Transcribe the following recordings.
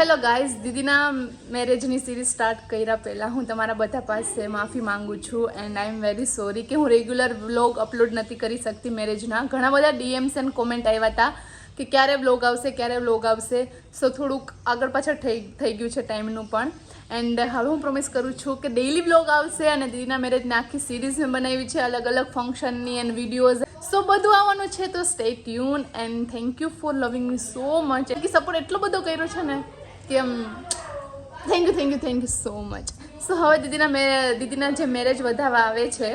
Hello guys, દીદીના મેરેજની series start કર્યા પહેલાં હું તમારા બધા પાસે માફી માંગુ છું and I am very sorry કે હું રેગ્યુલર વ્લોગ અપલોડ નથી કરી શકતી મેરેજના. ઘણા બધા ડીએમ્સ એન્ડ કોમેન્ટ આવ્યા હતા કે ક્યારે વ્લોગ આવશે સો થોડુંક આગળ પાછળ થઈ ગયું છે ટાઈમનું પણ. એન્ડ હવે હું પ્રોમિસ કરું છું કે ડેઇલી વ્લોગ આવશે અને દીદીના મેરેજની આખી સિરીઝ મેં બનાવી છે, અલગ અલગ ફંક્શનની એન્ડ વિડીયોઝ, સો બધું આવવાનું છે. તો stay tune and thank you for લવિંગ મી સો મચ. કે સપોર્ટ એટલો બધો કર્યો છે ને કે થેન્ક યુ સો મચ. સો હવે દીદીના જે મેરેજ વધારવા આવે છે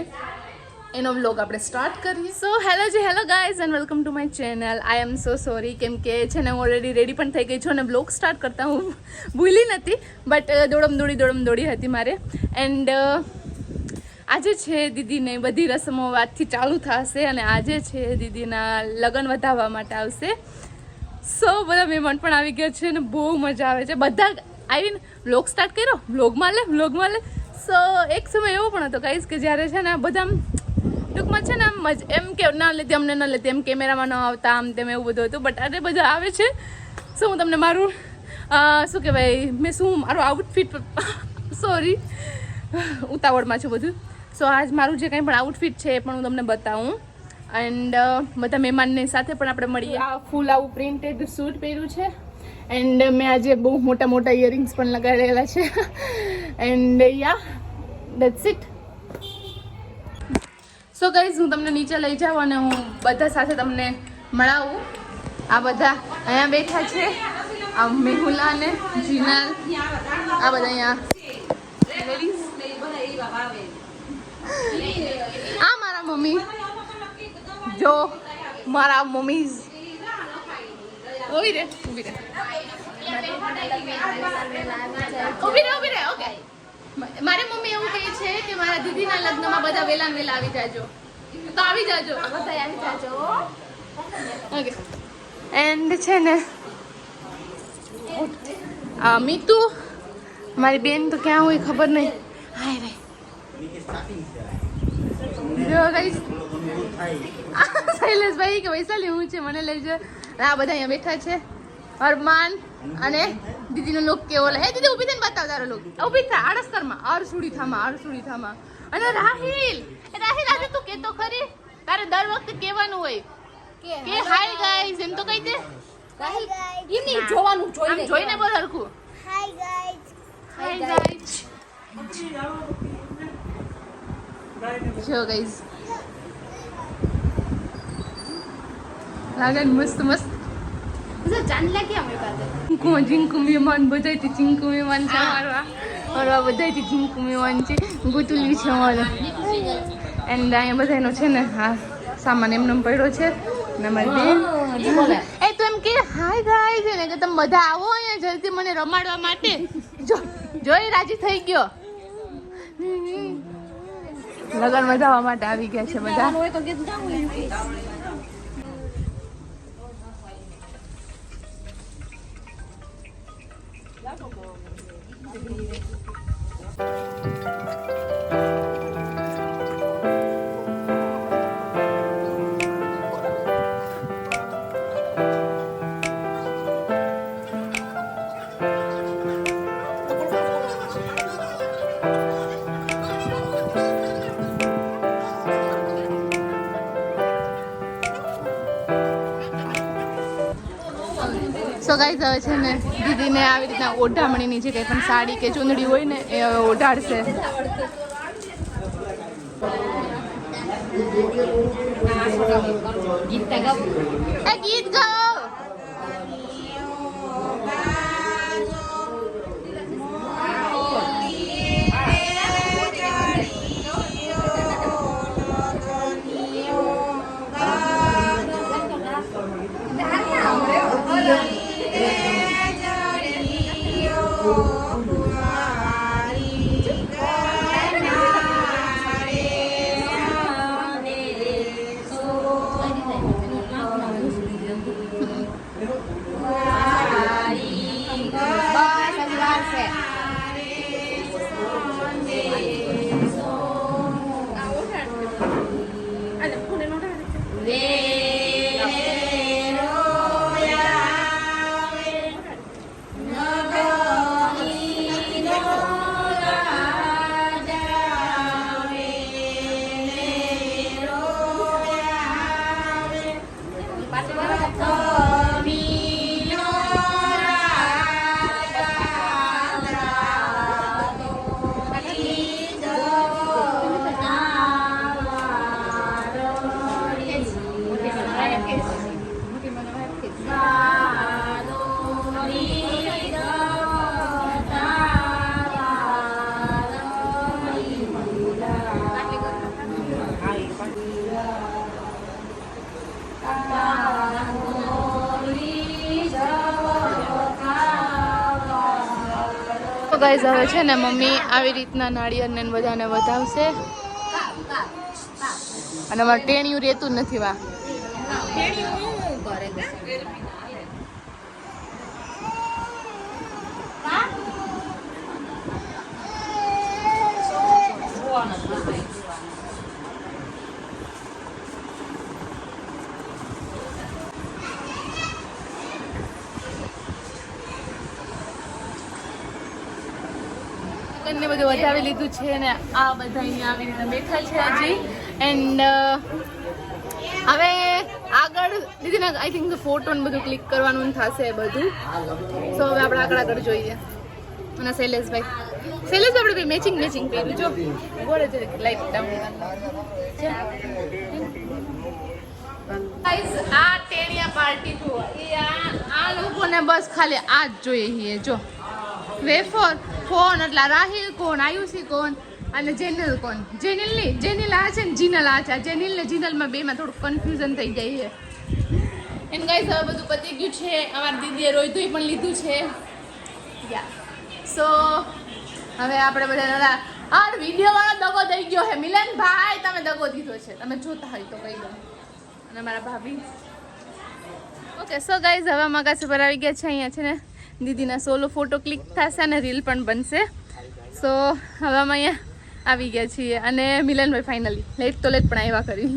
એનો વ્લોગ આપણે સ્ટાર્ટ કરીએ. So hello guys and welcome to my channel. I am so sorry કેમ કે છે ને હું ઓલરેડી રેડી પણ થઈ ગઈ છું અને વ્લોગ સ્ટાર્ટ કરતા હું ભૂલી નથી, બટ દોડમ દોડી હતી મારે. એન્ડ આજે છે દીદીને બધી રસમો આજથી ચાલુ થશે અને આજે છે દીદીના લગ્ન વધાવવા માટે આવશે. સો બધા મહેમાન પણ આવી ગયા છે અને બહુ મજા આવે છે. બધા આવીને વ્લોગ સ્ટાર્ટ કર્યો, વ્લોગમાં લે. સો એક સમય એવો પણ હતો ગાઈઝ કે જ્યારે છે ને બધા ટૂંકમાં છે ને એમ કે ના લેતી અમને ન લેતી, એમ કેમેરામાં ન આવતા, આમ તેમ એવું બધું હતું. બટ આજે બધા આવે છે. સો હું તમને મારું શું કહેવાય મારું આઉટફિટ સોરી ઉતાવળમાં છું બધું. સો આજ મારું જે કંઈ પણ આઉટફિટ છે એ પણ હું તમને બતાવું. એન્ડ બધા મહેમાનની સાથે પણ આપણે મળીએ. આ ફૂલ આવું પ્રિન્ટેડ સૂટ પહેર્યું છે એન્ડ મેં આજે બહુ મોટા ઇયરિંગ્સ પણ લગાડેલા છે. And yeah that's it. So guys હું તમને નીચે લઈ જાઉં અને હું બધા સાથે તમને મળાવું. આ બધા અહીંયા બેઠા છે, આ મેહુલા ને જીનલ, આ બધા અહીંયા આ મારા મમ્મી, જો મારા મમ્મી ઊભી રે ઓકે. મારી મમ્મી એવું કહે છે કે મારા દીદીના લગ્નમાં બધા વેલા આવી જાજો, તો આવી જાજો. ઓકે. એન્ડ છે ને મીતુ મારી બેન તો ક્યાં હોય ખબર નહીં. હાય રે જો ગાઈસ શૈલેષભાઈ કે પૈસા લેવું છે મને લઈ જાય. આ બધા અહીંયા બેઠા છે. અરમાન અને દીદીનો લુક કેવો લે. એ દીદી ઊભી થઈને બતાવ તારો લુક. ઊભી થા આડસ્તરમાં આરસુડી થામાં. અને રાહિલ આજે તું કે તો ખરી, તારે દર વખતે કહેવાનું હોય કે હાય ગાઈઝ એમ તો કહી દે. રાહિલ એમની જોવાનું જોઈને બોલ હરખું. હાય ગાઈઝ જો ગાઈઝ લાગે મસ્ત ચાંદલા ક્યાં મેં પાસે જીંકુ મહેમાન બધાથી જીંકુ મહેમાન છે મારવા બધાથી જીંકુ મહેમાન છે. ગુતુલી છે અમારે. એન્ડ અહીંયા બધાનો છે ને હા સામાન એમનો પડ્યો છે ને મારી બેન એ તો એમ કે હાય ગાઈઝ ને કે તમે બધા આવો અહીંયા જલ્દી મને રમાડવા માટે. જોઈ રાજી થઈ ગયો. લગન વધાવવા માટે આવી ગયા છે બધા. સો ગાઈઝ હવે છે ને દીદીને આવી રીતના ઓઢામણીની જે કંઈ પણ સાડી કે ચૂંદડી હોય ને એ હવે ઓઢાડશે. ગીત ગાઓ. ગાઈઝ હવે છે ને મમ્મી આવી રીતના નાળિયેરને બધાને વધાવશે અને અમારે ટેણિયું રહેતું જ નથી વા ને બધું વધાવી લીધું છે ને આ બધા અહીંયા આવી રીતે બેઠા છે હજી એન્ડ હવે આગળ દીદીને આઈ થિંક ફોટો ને બધું ક્લિક કરવાનું થશે બધું સો હવે આપણે આગળ જોઈએ અને શૈલેષભાઈ આપણે મેચિંગ પહેર્યું જો બોલે છે લાઈટ ડાઉન આ ટેણિયા પાર્ટી જો આ લોકોને બસ ખાલી આ જ જોઈએ જો વેફર કોણ એટલે રાહિલ કોણ આયુષી કોણ અને જેનિલ કોણ જેનિલ આ છે ને જીનલ આ છે જેનિલ ને જીનલમાં બેમાં થોડુંક કન્ફ્યુઝન થઈ જાય છે એમ ગાઈસ હવે બધું પતી ગયું છે અમારી દીદીએ રોહિતોય પણ લીધું છે સો હવે આપણે બધા આ વિડીયો વાળો દગો થઈ ગયો છે મિલનભાઈ તમે દગો દીધો છે તમે જોતા હોય તો કહી દો અને મારા ભાભી ઓકે સો ગાઈસ હવે મગાસી પર આવી ગયા છે અહીંયા છે ને દીદીના સોલો ફોટો ક્લિક થશે અને રીલ પણ બનશે સો હવે અમે અહીંયા આવી ગયા છીએ અને મિલનભાઈ ફાઇનલી લેટ તો લેટ પણ આવ્યા કરી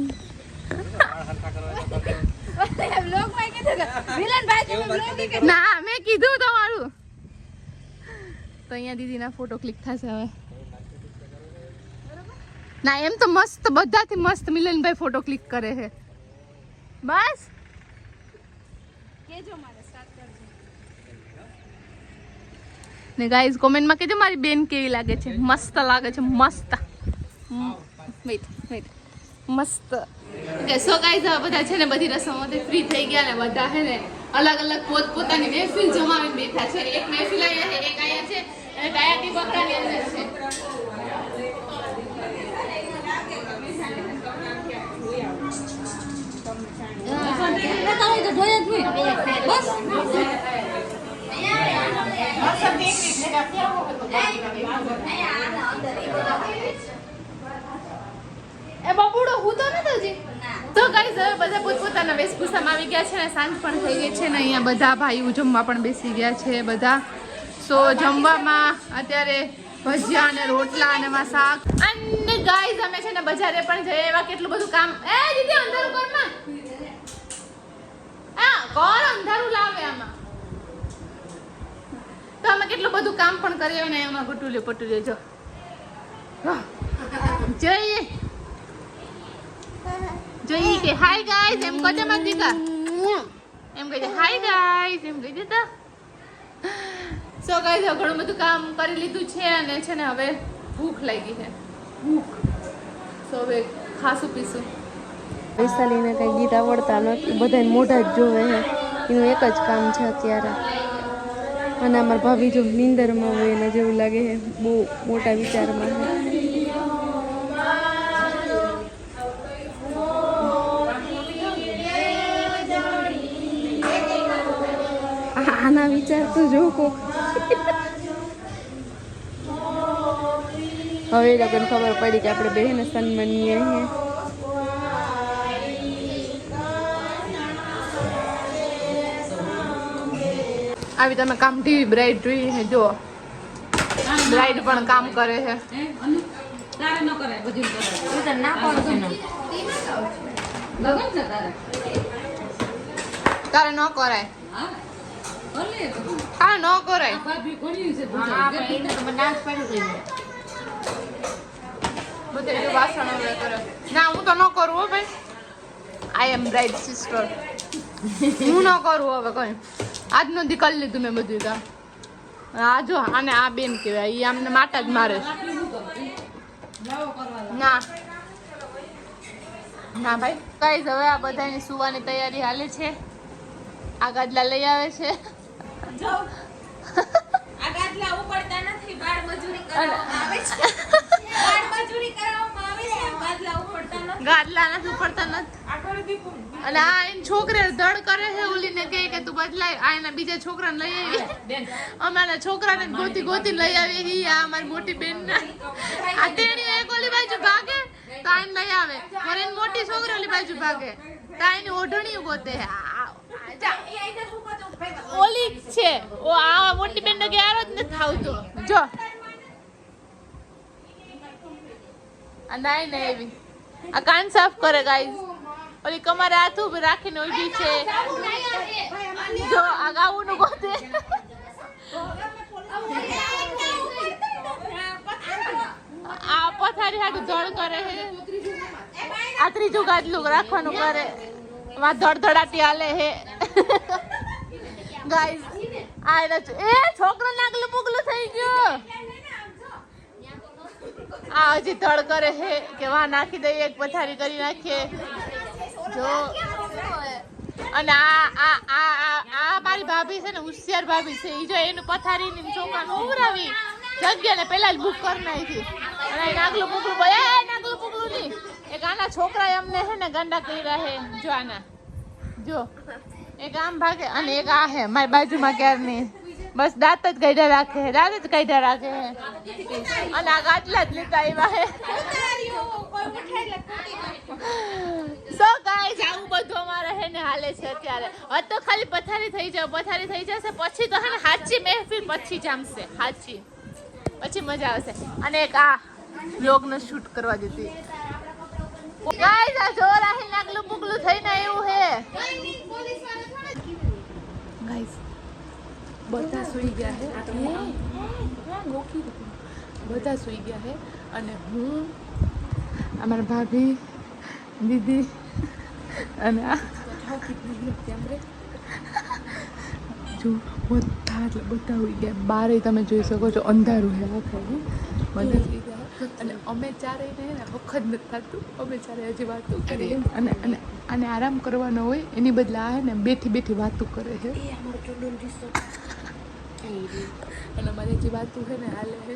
ના મેં કીધું તમારું તો અહીંયા દીદીના ફોટો ક્લિક થશે હવે ના એમ તો મસ્ત બધાથી મસ્ત મિલનભાઈ ફોટો ક્લિક કરે છે બસ કેજો મારે સ્ટાર્ટ કરજો ને ગાઈઝ કોમેન્ટમાં કહેજો મારી બેન કેવી લાગે છે મસ્ત લાગે છે મસ્ત વેઇટ મસ્ત ઓકે સો ગાઈઝ હવે બધા છે ને બધી રસમોથી ફ્રી થઈ ગયા ને બધા છે ને અલગ અલગ પોતપોતાની મહેફિલ જમાવીને બેઠા છે એક મહેફિલ અહીંયા છે એક અહીંયા છે અને ડાયાટી બકરાની અંદર છે એ બબુડો હું તો નથી હજી તો ગાઈઝ હવે બધા પોતપોતાના વેશભૂષામાં આવી ગયા છે ને સાંજ પણ થઈ ગઈ છે ને અહીંયા બધા ભાઈઓ જમવા પણ બેસી ગયા છે બધા સો જમવામાં અત્યારે ભજીયા અને રોટલા અને એમાં શાક અને ગાઈઝ અમે છે ને બજારે પણ જઈએ એવા કેટલું બધું કામ એ દીદી અંધારું કરમાં હા કોણ અંધારું લાવે આમાં તો અમે કેટલું બધું કામ પણ કરીએ ને એમાં ગટુલ્યું પટુલ્યું જો જોઈએ કે હાય ગાઈસ એમ કદે મત દીકા એમ કહી દે હાય ગાઈસ એમ કહી દેતા સો ગાઈસ ઘણું બધું કામ કરી લીધું છે અને છે ને હવે ભૂખ લાગી છે સો હવે ખાસું પીશું વૈશાલીને કંઈ ગીત આવડતા નથી બધાને મોઢા જ જોવે છે એનું એક જ કામ છે અત્યારે અને અમારા ભાભી જો નીંદરમાં હોય એને જેવું લાગે છે બહુ મોટા વિચારમાં છે આના વિચાર તો જો કોક હવે એ લોકોને ખબર પડી કે આપણે બહેને સન્માનીએ આવી તમે કામ ટીવી બ્રાઇડ જોઈ છે જો બ્રાઇડ પણ કામ કરે છે તારે ન કરાય હા ન કરાય બધે વાસણ હવે કરે ના હું તો ન કરું હો ભાઈ આઈ એમ બ્રાઇડ સિસ્ટર હું ન કરું હવે કઈ આજનો દી કરી લીધું મેં બધું કામ આ જો આને આ બેન કહેવાય એ આમને માટા જ મારે ના ના ભાઈ કઈ હવે આ બધાની સુવાની તૈયારી હાલે છે આ ગાદલા લઈ આવે છે ગાદલા નથી ઉપડતા નથી અને આ એની છોકરી ધડ કરે છે ઓલીને કહે કે તું બદલાય આ એના બીજા છોકરાને લઈ આવી અમારા છોકરાને ગોતી ગોતી લઈ આવી હી આ અમારી મોટી બેન આ તેણી એક ઓલી બાજુ ભાગે તો આઈને લઈ આવે મારે એની મોટી છોકરી ઓલી બાજુ ભાગે તો આની ઓઢણી ગોતે ઓલી જ છે ઓ આ મોટી બેન ને ક્યારે જ નથી આવતો જો આ નાઈ ને એવી આ કાન સાફ કરે ગાઈસ ઓલી કમરે હાથ ઉભી રાખીને ઊભી છે જો આ ગાવું નું ગોતે આ પથારી હાટું ધડ કરે છે આ ત્રીજું ગાદલું રાખવાનું કરે માં ધડધડાટી હાલે હે ગાઈસ આ એ છોકરો નાગલું પુગલું થઈ ગયું આ હજી ધડ કરે છે કે વાહ નાખી દઈએ એક પથારી કરી નાખીએ જો અને આ મારી ભાભી છે ને હોશિયાર ભાભી છે ઈ જો એનું પથારી ની છોકરાનું ઉભરાવી જગ્યા ને પેલા જ બુક કરી નાખી અને નાગલું પુગલું નાગલું પુગલું નહીં એક આના છોકરા અમને છે ને ગાંડા કર્યા છે જો આના જો એક આમ ભાગે અને એક આ હે મારી બાજુમાં ક્યારની બસ દાંત જ કાઢ્યા રાખે દાંત જ કાઢ્યા રાખે અને આ ગાટલા જ લેતા આવ્યા હે સો ગાઈસ આવું બધું અમારે હે ને હાલે છે અત્યારે હવે તો ખાલી પથારી થઈ જશે પછી તો હે ને સાચી મહેફિલ પછી જામશે સાચી પછી મજા આવશે અને એક આ વ્લોગનો શૂટ કરવા દીધી ગાઈસ આ જો રાહી નાગલું પુગલું થઈને એવું હે ગાઈસ બધા સુઈ ગયા છે બધા સુઈ ગયા છે અને હું અમારા ભાભી દીદી અને આ જો બધા એટલે બધા સુઈ ગયા બારે તમે જોઈ શકો છો અંધારું છે આખું બધા સુઈ ગયા અને અમે ચારે ને વખત નથી થતું અમે ચારે હજી વાતો કરીએ અને આરામ કરવાનો હોય એની બદલે આ ને બેઠી વાતો કરે છે અને મારી જે વાતો છે ને હાલે છે